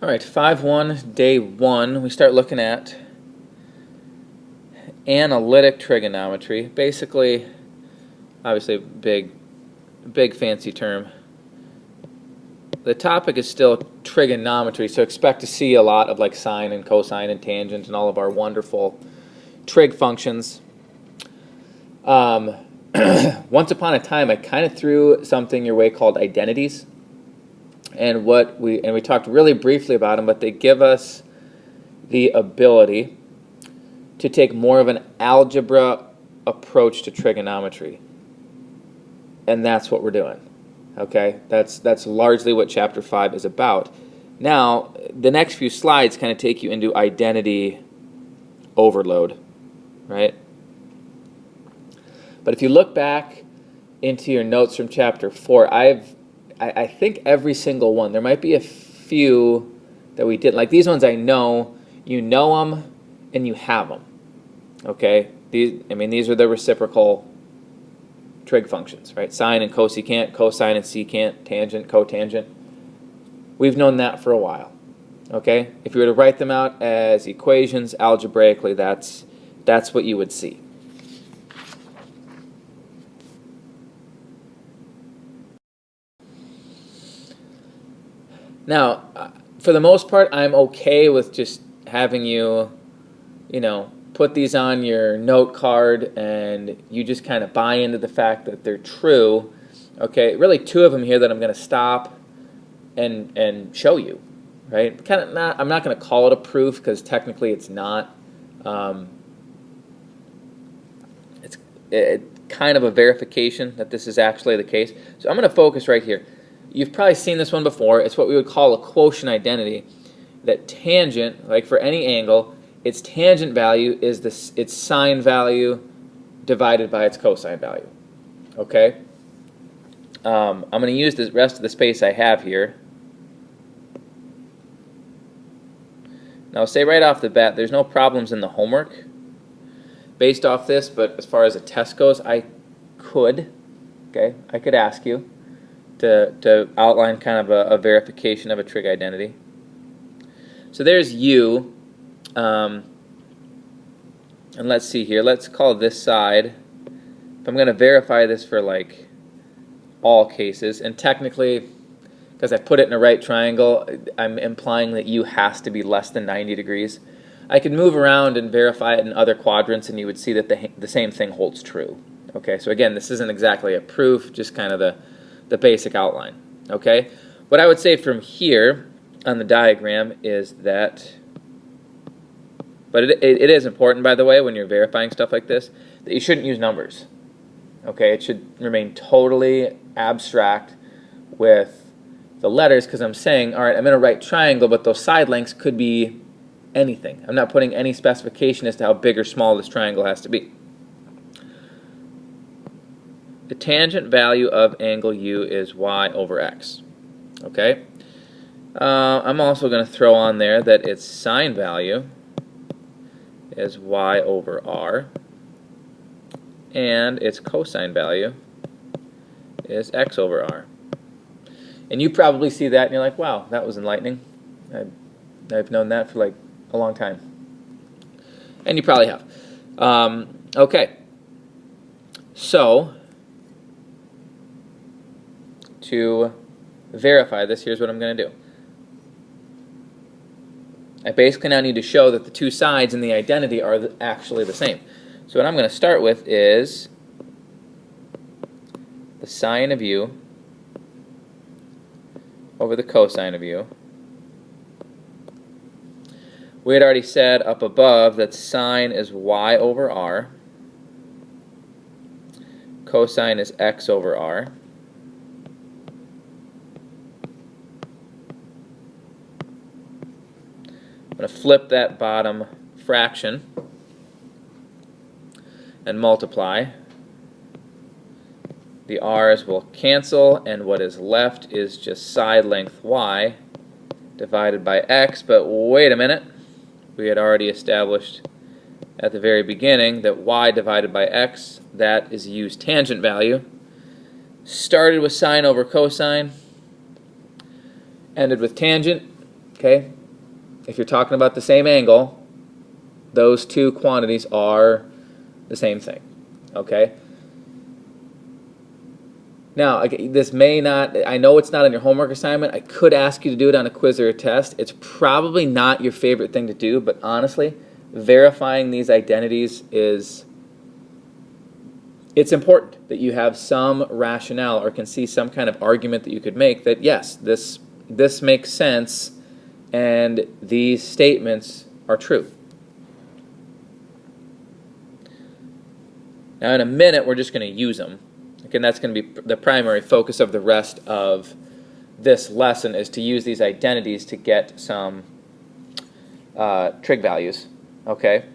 All right, 5-1, day 1, we start looking at analytic trigonometry. Basically, obviously big fancy term. The topic is still trigonometry, so expect to see a lot of like sine and cosine and tangent and all of our wonderful trig functions. Once upon a time, I kind of threw something your way called identities. And we talked really briefly about them, but they give us the ability to take more of an algebra approach to trigonometry. And that's what we're doing. Okay? That's largely what chapter 5 is about. Now, the next few slides kind of take you into identity overload, right? But if you look back into your notes from chapter 4, I think every single one. There might be a few that we didn't. Like these ones I know. You know them and you have them. Okay? These are the reciprocal trig functions, right? Sine and cosecant, cosine and secant, tangent, cotangent. We've known that for a while. Okay? If you were to write them out as equations algebraically, that's what you would see. Now, for the most part, I'm okay with just having you, put these on your note card and you just kind of buy into the fact that they're true. Okay, really 2 of them here that I'm going to stop and show you, right? I'm not going to call it a proof because technically it's not. It's kind of a verification that this is actually the case. So I'm going to focus right here. You've probably seen this one before. It's what we would call a quotient identity. That tangent, like for any angle, its tangent value is its sine value divided by its cosine value. Okay? I'm going to use the rest of the space I have here. Now, I'll say right off the bat, there's no problems in the homework based off this, but as far as a test goes, I could ask you to outline kind of a verification of a trig identity. So there's U, and let's see here. Let's call this side. If I'm going to verify this for like all cases, and technically, because I put it in a right triangle, I'm implying that U has to be less than 90 degrees. I could move around and verify it in other quadrants, and you would see that the same thing holds true. Okay, so again, this isn't exactly a proof, just kind of the basic outline. Okay, what I would say from here on the diagram is that, but it is important, by the way, when you're verifying stuff like this, that you shouldn't use numbers. Okay, it should remain totally abstract with the letters, because I'm saying, all right, I'm in a right triangle, but those side lengths could be anything. I'm not putting any specification as to how big or small this triangle has to be. The tangent value of angle U is y over x. Okay? I'm also going to throw on there that its sine value is y over r, and its cosine value is x over r. And you probably see that and you're like, wow, that was enlightening. I've known that for like a long time. And you probably have. Okay. So, to verify this, here's what I'm going to do. I basically now need to show that the 2 sides in the identity are actually the same. So what I'm going to start with is the sine of U over the cosine of U. We had already said up above that sine is y over r, cosine is x over r. I'm going to flip that bottom fraction and multiply. The r's will cancel, and what is left is just side length y divided by x. But wait a minute. We had already established at the very beginning that y divided by x, that is U's tangent value. Started with sine over cosine, ended with tangent. Okay? If you're talking about the same angle, those two quantities are the same thing. Okay? Now, this may not, I know it's not on your homework assignment. I could ask you to do it on a quiz or a test. It's probably not your favorite thing to do, but honestly, verifying these identities it's important that you have some rationale or can see some kind of argument that you could make that, yes, this makes sense and these statements are true. Now, in a minute, we're just going to use them. And that's going to be the primary focus of the rest of this lesson, is to use these identities to get some trig values. Okay?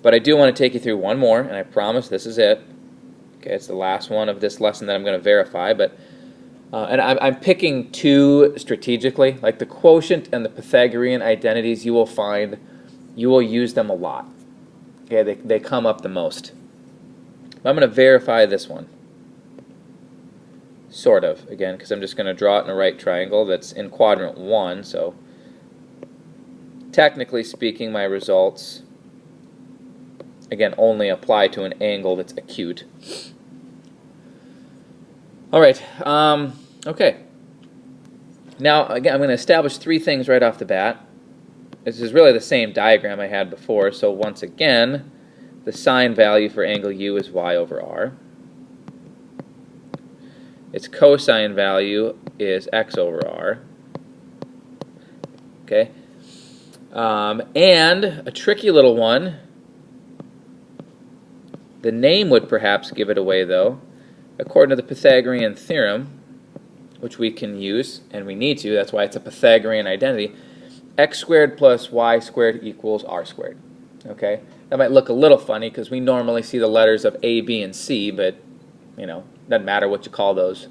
But I do want to take you through one more, and I promise this is it. Okay, it's the last one of this lesson that I'm going to verify. But and I'm picking two strategically. Like the quotient and the Pythagorean identities, you will find you will use them a lot. Okay, they come up the most. But I'm going to verify this one. Sort of, again, because I'm just going to draw it in a right triangle that's in quadrant 1, so technically speaking, my results, again, only apply to an angle that's acute. All right, okay. Now, again, I'm going to establish three things right off the bat. This is really the same diagram I had before, so once again, the sine value for angle U is y over r. Its cosine value is x over r. Okay, and a tricky little one. The name would perhaps give it away, though. According to the Pythagorean theorem, which we can use, and we need to, that's why it's a Pythagorean identity, x squared plus y squared equals r squared. Okay, that might look a little funny because we normally see the letters of A, B, and C, but doesn't matter what you call those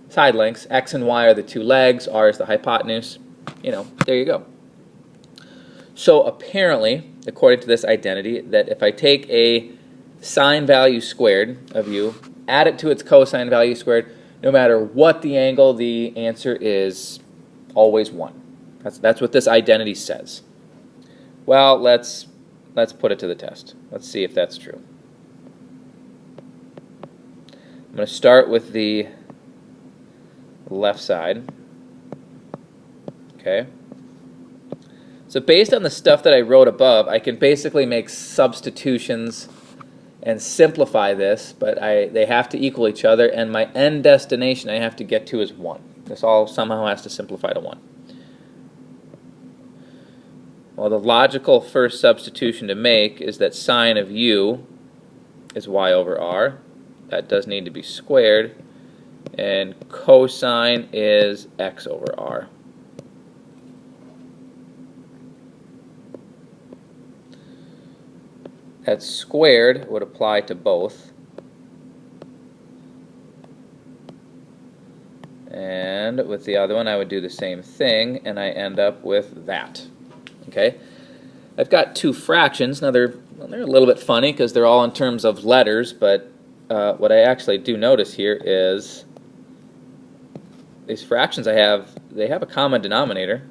side lengths. X and y are the two legs, r is the hypotenuse. There you go. So apparently, according to this identity, that if I take a sine value squared of U, add it to its cosine value squared, no matter what the angle, the answer is always 1. That's what this identity says. Well, let's put it to the test. Let's see if that's true. I'm going to start with the left side. Okay. So based on the stuff that I wrote above, I can basically make substitutions and simplify this, but they have to equal each other, and my end destination I have to get to is 1. This all somehow has to simplify to 1. Well, the logical first substitution to make is that sine of U is y over r. That does need to be squared. And cosine is x over r. That squared would apply to both. And with the other one, I would do the same thing, and I end up with that. Okay? I've got two fractions. Now, they're a little bit funny because they're all in terms of letters, but what I actually do notice here is these fractions they have a common denominator.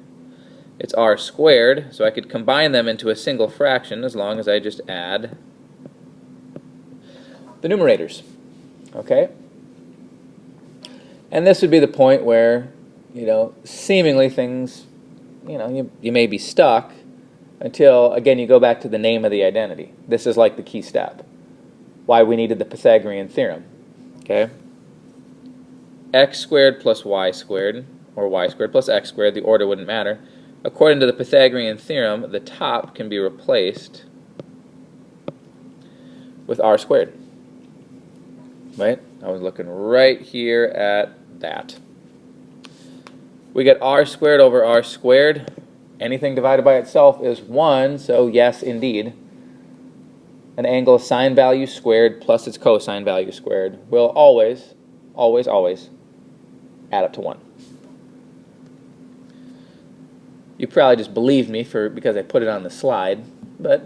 It's r squared, so I could combine them into a single fraction as long as I just add the numerators. Okay? And this would be the point where, seemingly things, you may be stuck until, again, you go back to the name of the identity. This is like the key step. Why we needed the Pythagorean theorem. Okay? X squared plus y squared, or y squared plus x squared, the order wouldn't matter. According to the Pythagorean theorem, the top can be replaced with r squared. Right? I was looking right here at that. We get r squared over r squared. Anything divided by itself is 1, so yes, indeed. An angle sine value squared plus its cosine value squared will always, always, always add up to 1. You probably just believed me because I put it on the slide, but,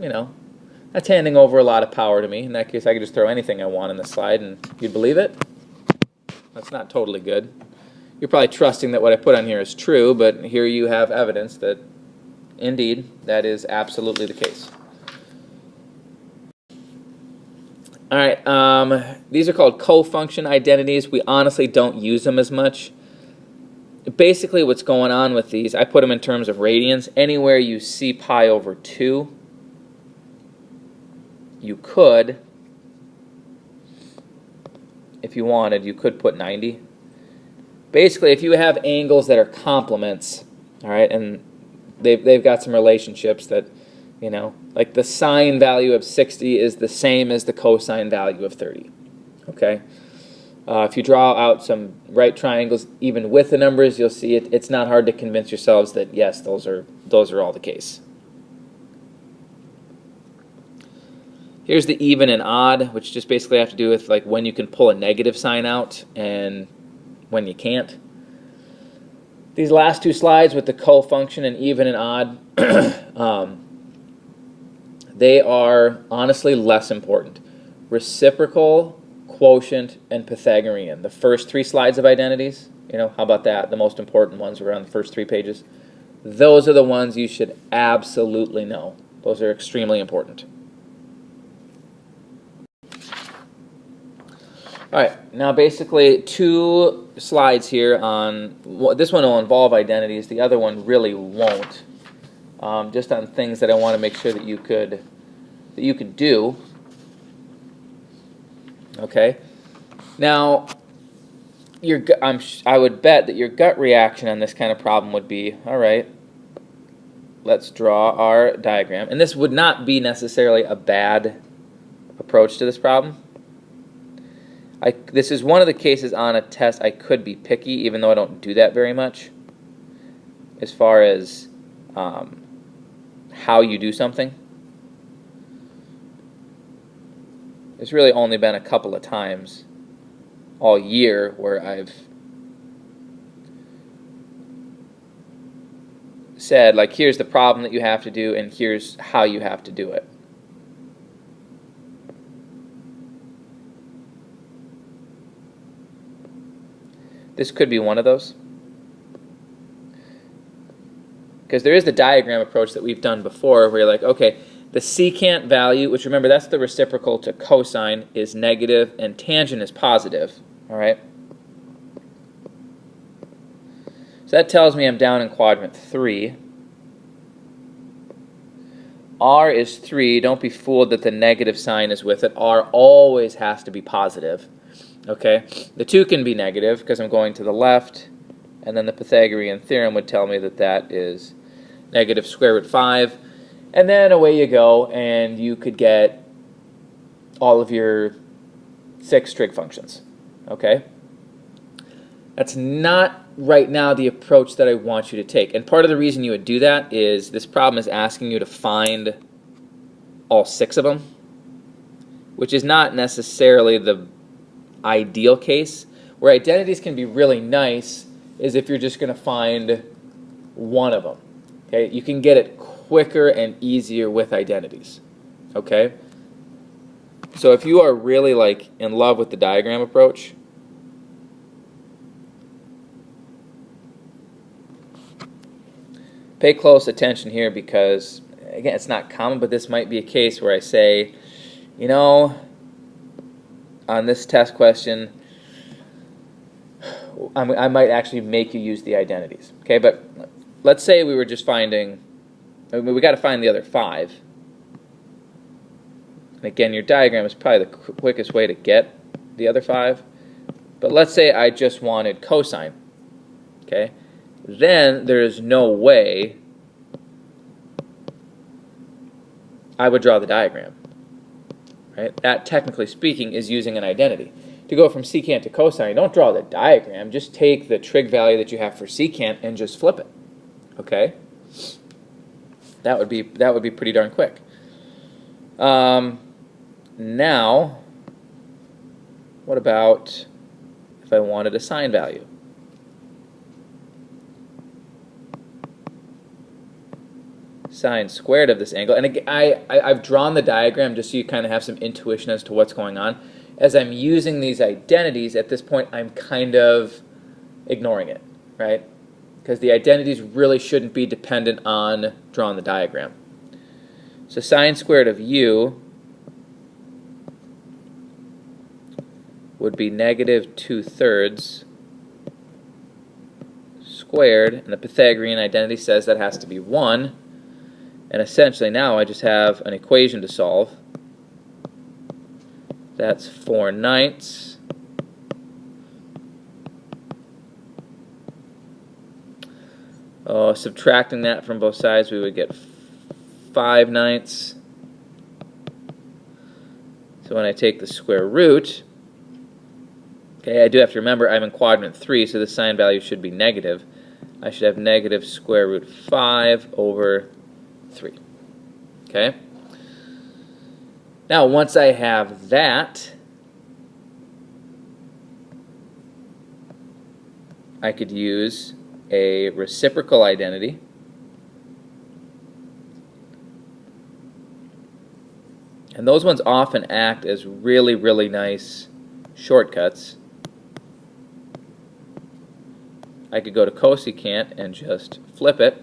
that's handing over a lot of power to me. In that case, I could just throw anything I want on the slide and you'd believe it. That's not totally good. You're probably trusting that what I put on here is true, but here you have evidence that indeed that is absolutely the case. All right, these are called cofunction identities. We honestly don't use them as much. Basically what's going on with these, I put them in terms of radians. Anywhere you see pi over 2, you could, if you wanted, you could put 90. Basically, if you have angles that are complements, all right, and they've got some relationships that, you know, like the sine value of 60 is the same as the cosine value of 30, okay? If you draw out some right triangles, even with the numbers, you'll see it's not hard to convince yourselves that, yes, those are all the case. Here's the even and odd, which just basically have to do with like when you can pull a negative sign out and when you can't. These last two slides with the cofunction and even and odd, they are honestly less important. Reciprocal, quotient, and Pythagorean. The first 3 slides of identities, you know, how about that? The most important ones were on the first 3 pages. Those are the ones you should absolutely know. Those are extremely important. All right, now basically 2 slides here on, this one will involve identities, the other one really won't. Just on things that I want to make sure that you could do. Okay. Now, I would bet that your gut reaction on this kind of problem would be, all right, let's draw our diagram. And this would not be necessarily a bad approach to this problem. This is one of the cases on a test I could be picky, even though I don't do that very much, as far as how you do something. There's really only been a couple of times all year where I've said, like, here's the problem that you have to do, and here's how you have to do it. This could be one of those. Because there is the diagram approach that we've done before where you're like, okay, the secant value, which remember that's the reciprocal to cosine, is negative and tangent is positive. All right? So that tells me I'm down in quadrant 3. R is 3. Don't be fooled that the negative sign is with it. R always has to be positive. Okay, the 2 can be negative because I'm going to the left, and then the Pythagorean theorem would tell me that that is negative square root 5, and then away you go, and you could get all of your 6 trig functions. Okay, that's not right now the approach that I want you to take, and part of the reason you would do that is this problem is asking you to find all 6 of them, which is not necessarily the ideal case. Where identities can be really nice is if you're just going to find one of them. Okay, you can get it quicker and easier with identities. Okay, so if you are really like in love with the diagram approach, pay close attention here because again, it's not common, but this might be a case where I say, you know, on this test question, I might actually make you use the identities. Okay, but let's say we were just finding, we got to find the other 5. And again, your diagram is probably the quickest way to get the other 5. But let's say I just wanted cosine. Okay, then there is no way I would draw the diagram. Right? That, technically speaking, is using an identity. To go from secant to cosine, don't draw the diagram. Just take the trig value that you have for secant and just flip it. Okay? That would be pretty darn quick. Now, what about if I wanted a sine value? Sine squared of this angle, and again, I've drawn the diagram just so you kind of have some intuition as to what's going on. As I'm using these identities, at this point I'm kind of ignoring it, right? Because the identities really shouldn't be dependent on drawing the diagram. So sine squared of u would be negative 2/3 squared, and the Pythagorean identity says that has to be 1. And essentially now I just have an equation to solve. That's 4/9. Subtracting that from both sides, we would get 5/9. So when I take the square root, okay, I do have to remember I'm in quadrant 3, so the sign value should be negative. I should have negative square root 5 over 3. Okay? Now, once I have that, I could use a reciprocal identity. And those ones often act as really, really nice shortcuts. I could go to cosecant and just flip it.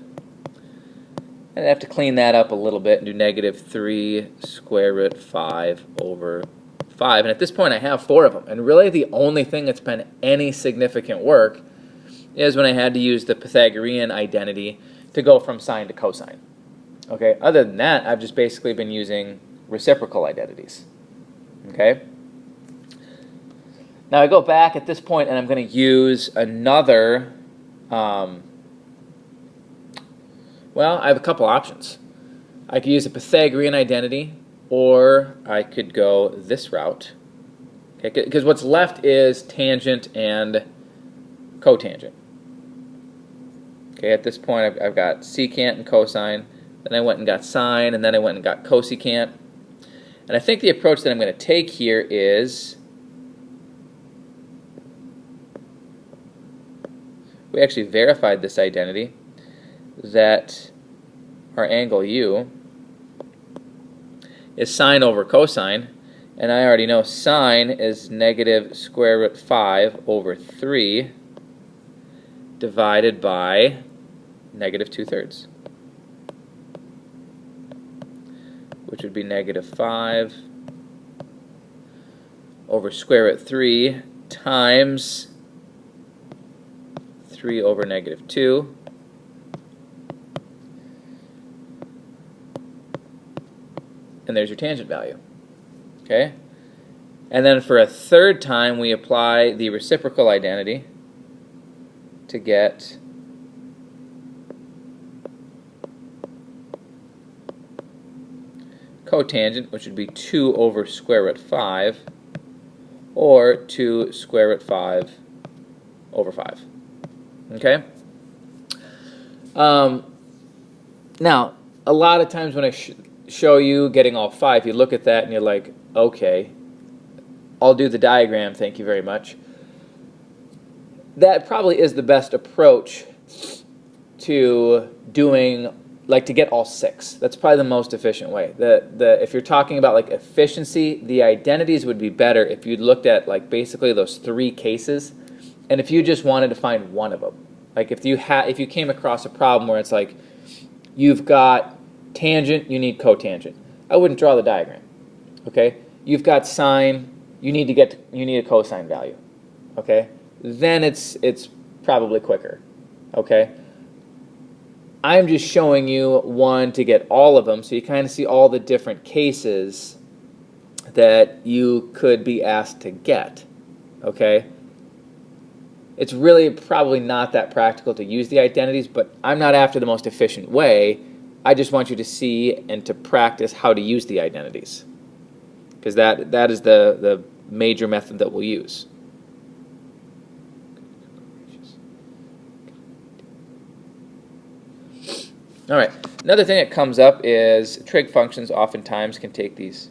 And I have to clean that up a little bit and do negative 3 square root 5 over 5. And at this point I have 4 of them. And really the only thing that's been any significant work is when I had to use the Pythagorean identity to go from sine to cosine. Okay, other than that, I've just basically been using reciprocal identities. Okay? Now I go back at this point and I'm going to use another, well, I have a couple options. I could use a Pythagorean identity, or I could go this route. Okay, because what's left is tangent and cotangent. Okay, at this point I've got secant and cosine, then I went and got sine, and then I went and got cosecant. And I think the approach that I'm going to take here is, we actually verified this identity, that our angle u is sine over cosine, and I already know sine is negative square root 5 over 3 divided by negative 2/3, which would be negative 5 over square root 3 times 3 over negative 2. And there's your tangent value. Okay? And then for a third time, we apply the reciprocal identity to get cotangent, which would be 2 over square root 5, or 2 square root 5 over 5. Okay? Now, a lot of times when I show you getting all 5, you look at that and you're like, okay, I'll do the diagram, thank you very much. That probably is the best approach to doing, like, to get all 6. That's probably the most efficient way. If you're talking about like efficiency, the identities would be better if you looked at like basically those 3 cases, and if you just wanted to find one of them. Like if you came across a problem where it's like you've got tangent, you need cotangent, I wouldn't draw the diagram. Okay, you've got sine, you need a cosine value. Okay, then it's probably quicker. Okay, I'm just showing you one to get all of them, so you kind of see all the different cases that you could be asked to get. Okay, it's really probably not that practical to use the identities, but I'm not after the most efficient way. I just want you to see and to practice how to use the identities, because that is the major method that we'll use. All right, another thing that comes up is trig functions oftentimes can take these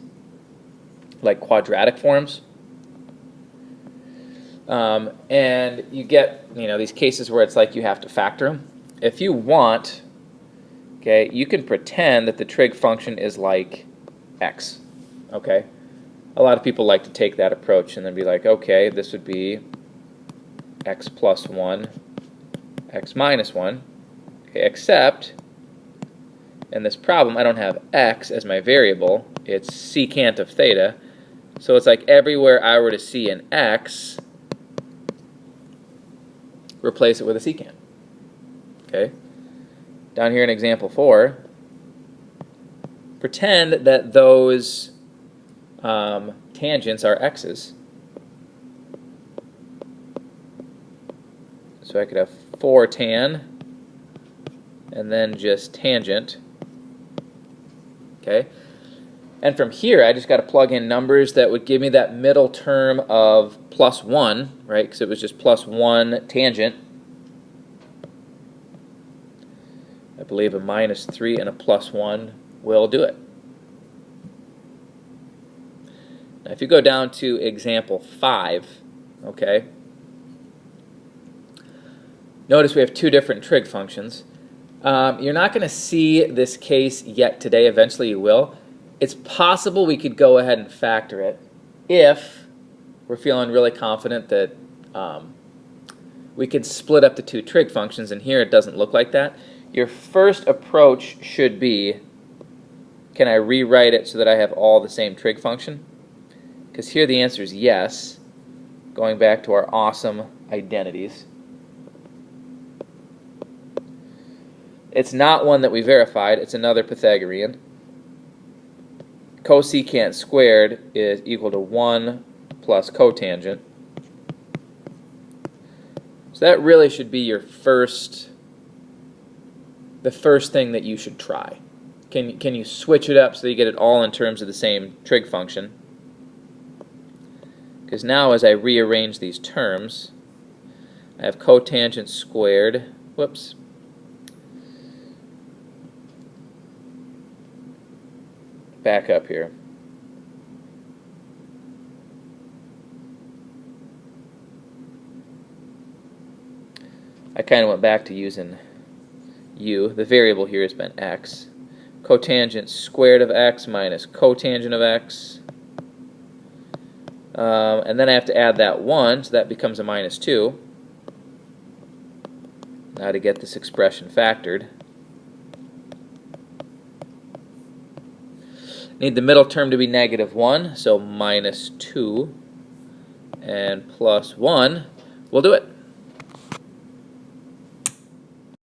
like quadratic forms. And you get, these cases where it's like you have to factor them. If you want, okay, you can pretend that the trig function is like x, okay? A lot of people like to take that approach and then be like, okay, this would be x plus 1, x minus 1. Okay, except in this problem I don't have x as my variable, it's secant of theta. So it's like everywhere I were to see an x, replace it with a secant. Okay? Down here in example 4, pretend that those tangents are x's. So I could have 4 tan and then just tangent. Okay? And from here I just got to plug in numbers that would give me that middle term of plus 1, right? Because it was just plus 1 tangent. I believe a minus 3 and a plus 1 will do it. Now if you go down to example 5, okay, notice we have two different trig functions. You're not going to see this case yet today. Eventually you will. It's possible we could go ahead and factor it if we're feeling really confident that we could split up the two trig functions, and here it doesn't look like that. Your first approach should be, can I rewrite it so that I have all the same trig function? Because here the answer is yes, going back to our awesome identities. It's not one that we verified, it's another Pythagorean. Cosecant squared is equal to 1 plus cotangent. So that really should be your the first thing that you should try. Can you switch it up so that you get it all in terms of the same trig function? Because now as I rearrange these terms, I have cotangent squared, whoops, back up here. I kind of went back to using u. The variable here has been x. Cotangent squared of x minus cotangent of x. And then I have to add that 1, so that becomes a minus 2. Now to get this expression factored, need the middle term to be negative 1, so minus 2 and plus 1 will do it.